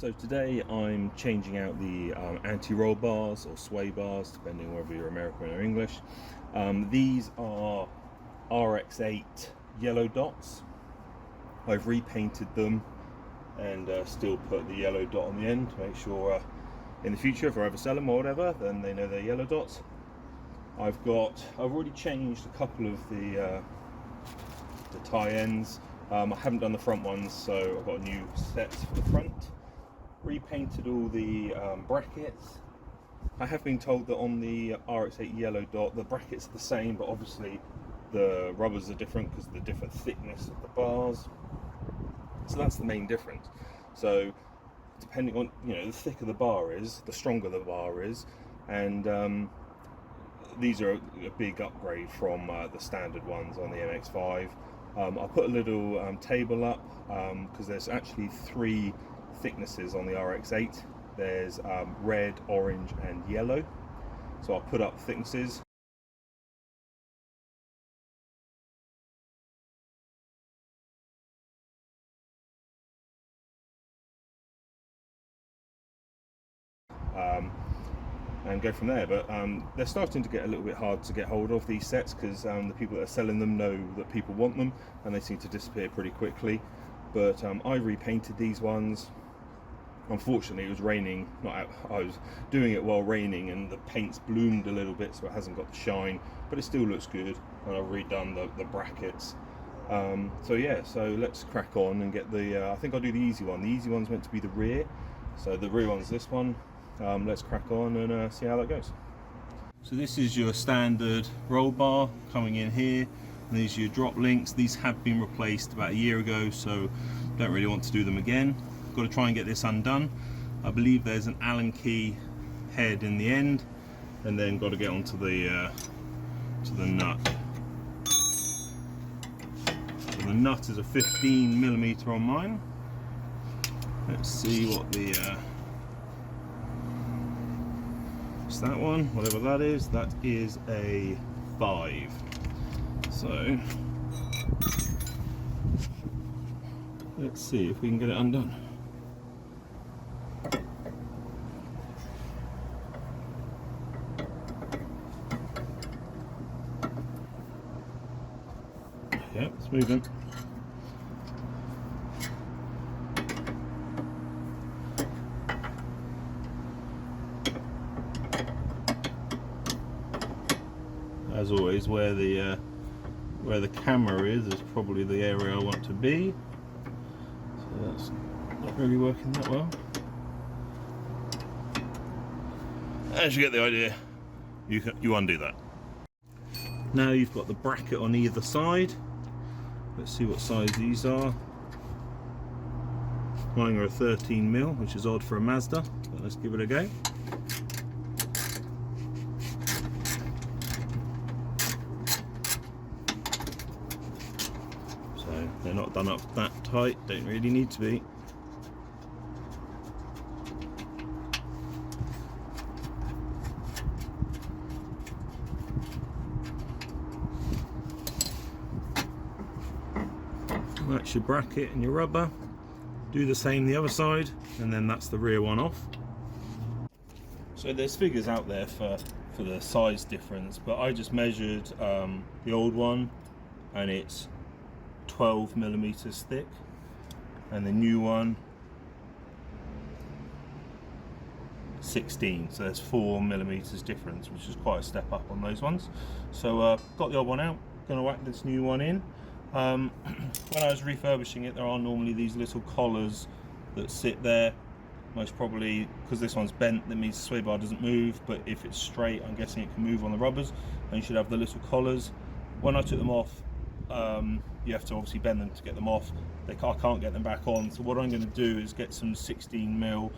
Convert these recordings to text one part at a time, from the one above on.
So today I'm changing out the anti-roll bars or sway bars, depending on whether you're American or English. These are RX8 yellow dots. I've repainted them and still put the yellow dot on the end to make sure in the future if I ever sell them or whatever, then they know they're yellow dots. I've already changed a couple of the tie ends. I haven't done the front ones, so I've got new sets for the front. Repainted all the brackets. I have been told that on the RX8 yellow dot the brackets are the same, but obviously the rubbers are different because of the different thickness of the bars. So that's the main difference. So depending on, the thicker the bar is, the stronger the bar is, and these are a big upgrade from the standard ones on the MX5. I'll put a little table up because there's actually 3 thicknesses on the RX8. There's red, orange and yellow, so I'll put up thicknesses. And go from there, but they're starting to get a little bit hard to get hold of, these sets, because the people that are selling them know that people want them and they seem to disappear pretty quickly. But I repainted these ones. Unfortunately it was raining, I was doing it while raining and the paint's bloomed a little bit, so it hasn't got the shine, but it still looks good, and I've redone the brackets. So yeah, so let's crack on and get the I think I'll do the easy one. The easy one's meant to be the rear, so the rear one's this one. Let's crack on and see how that goes. So this is your standard roll bar coming in here, and these are your drop links. These have been replaced about a year ago, so don't really want to do them again. Got to try and get this undone. I believe there's an Allen key head in the end, and then got to get onto the to the nut. So the nut is a 15mm on mine. Let's see what the it's that one, whatever that is a 5. So let's see if we can get it undone. Yeah, it's moving. As always, where the camera is probably the area I want to be. So that's not really working that well. As you get the idea, you undo that. Now you've got the bracket on either side. Let's see what size these are. Mine are a 13mm, which is odd for a Mazda, but let's give it a go. So they're not done up that tight, don't really need to be. That's your bracket and your rubber. Do the same the other side, and then that's the rear one off. So there's figures out there for the size difference, but I just measured the old one and it's 12mm thick, and the new one 16, so there's 4mm difference, which is quite a step up on those ones. So got the old one out, gonna whack this new one in. When I was refurbishing it, there are normally these little collars that sit there, most probably because this one's bent, that means the sway bar doesn't move, but if it's straight, I'm guessing it can move on the rubbers, and you should have the little collars. When I took them off, you have to obviously bend them to get them off. I can't get them back on, so what I'm going to do is get some 16mm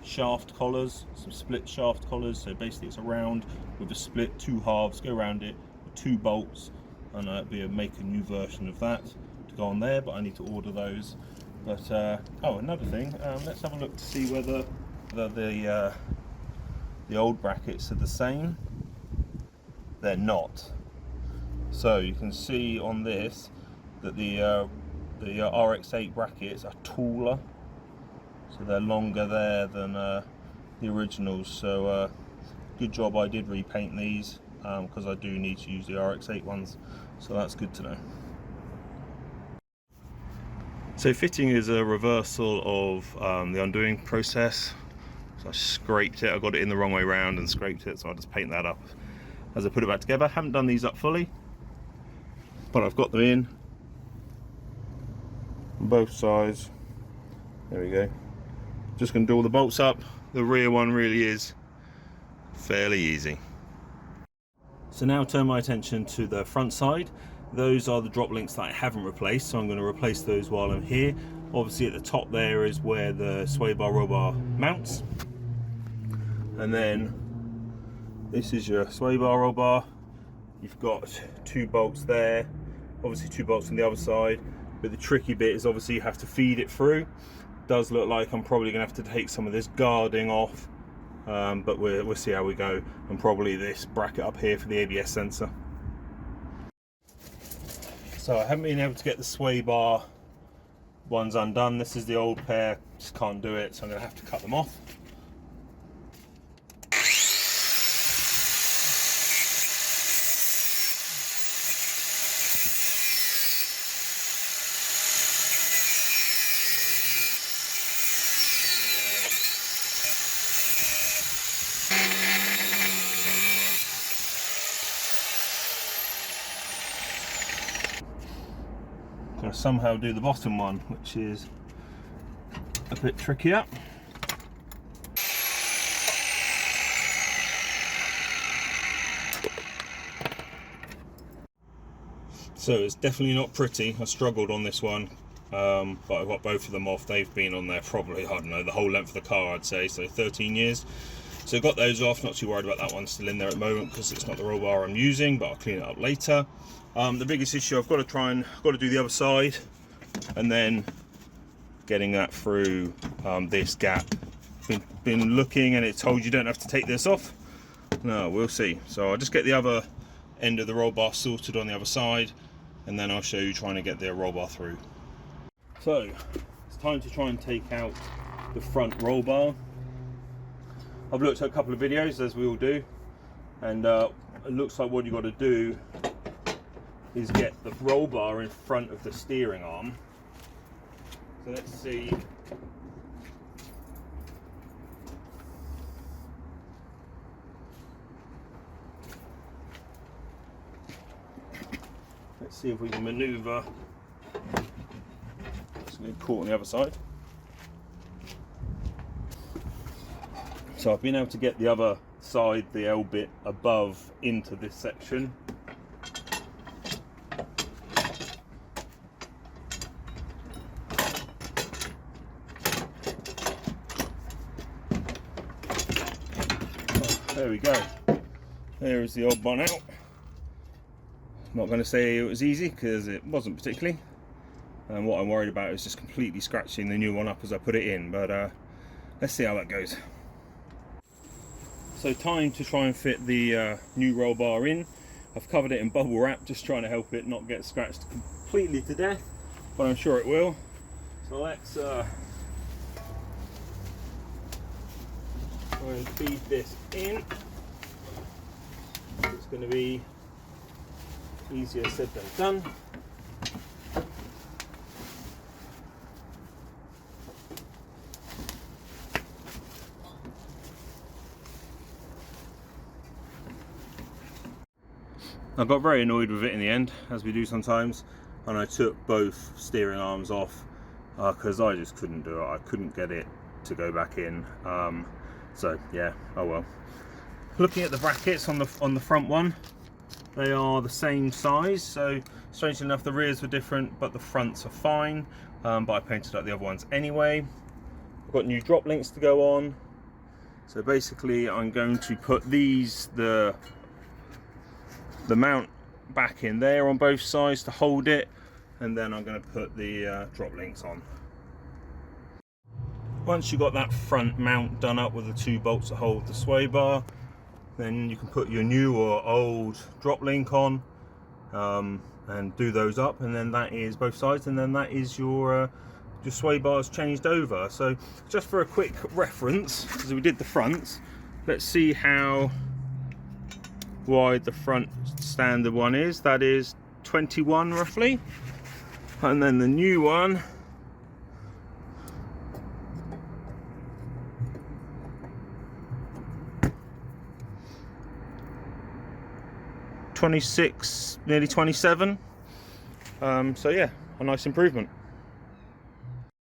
shaft collars, some split shaft collars. So basically it's a round with a split 2 halves, go around it with 2 bolts, and make a new version of that to go on there, but I need to order those. But oh, another thing, let's have a look to see whether the old brackets are the same. They're not. So you can see on this that the RX8 brackets are taller. so they're longer there than the originals. So good job I did repaint these, because I do need to use the RX8 ones, so that's good to know. So fitting is a reversal of the undoing process. So I scraped it, I got it in the wrong way round and scraped it, so I'll just paint that up as I put it back together. I haven't done these up fully, but I've got them in on both sides. There we go. Just going to do all the bolts up. The rear one really is fairly easy. So now turn my attention to the front side. Those are the drop links that I haven't replaced, so I'm going to replace those while I'm here. Obviously at the top there is where the sway bar roll bar mounts, and then this is your sway bar roll bar. You've got 2 bolts there, obviously 2 bolts on the other side, but the tricky bit is obviously you have to feed it through. Does look like I'm probably going to have to take some of this guarding off, but we'll see how we go, and probably this bracket up here for the ABS sensor. So I haven't been able to get the sway bar ones undone. This is the old pair, just can't do it, so I'm going to have to cut them off. Going to somehow do the bottom one, which is a bit trickier. So it's definitely not pretty. I struggled on this one, but I got both of them off. They've been on there probably, I don't know, the whole length of the car, I'd say, so 13 years. So got those off, not too worried about that one, still in there at the moment because it's not the roll bar I'm using, but I'll clean it up later. The biggest issue, I've got to do the other side, and then getting that through this gap. Been looking, and it told you don't have to take this off. No, we'll see. So I'll just get the other end of the roll bar sorted on the other side, and then I'll show you trying to get the roll bar through. So it's time to try and take out the front roll bar. I've looked at a couple of videos, as we all do, and it looks like what you've got to do is get the roll bar in front of the steering arm. So let's see. Let's see if we can maneuver. It's going to get caught on the other side. So I've been able to get the other side, the L bit above, into this section. There we go. There is the old one out. Not going to say it was easy because it wasn't particularly. And what I'm worried about is just completely scratching the new one up as I put it in. But let's see how that goes. So time to try and fit the new roll bar in. I've covered it in bubble wrap, just trying to help it not get scratched completely to death, but I'm sure it will. So let's try and feed this in. It's going to be easier said than done. I got very annoyed with it in the end, as we do sometimes, and I took both steering arms off because I just couldn't do it. I couldn't get it to go back in. So yeah, oh well. Looking at the brackets on the front one, they are the same size. So strangely enough, the rears were different, but the fronts are fine. But I painted up the other ones anyway. I've got new drop links to go on. So basically, I'm going to put these the mount back in there on both sides to hold it, and then I'm going to put the drop links on. Once you've got that front mount done up with the 2 bolts that hold the sway bar, then you can put your new or old drop link on and do those up, and then that is both sides, and then that is your just sway bars changed over. So just for a quick reference, because we did the fronts, let's see how wide the front standard one is. That is 21 roughly, and then the new one, (26), nearly 27. So yeah, a nice improvement.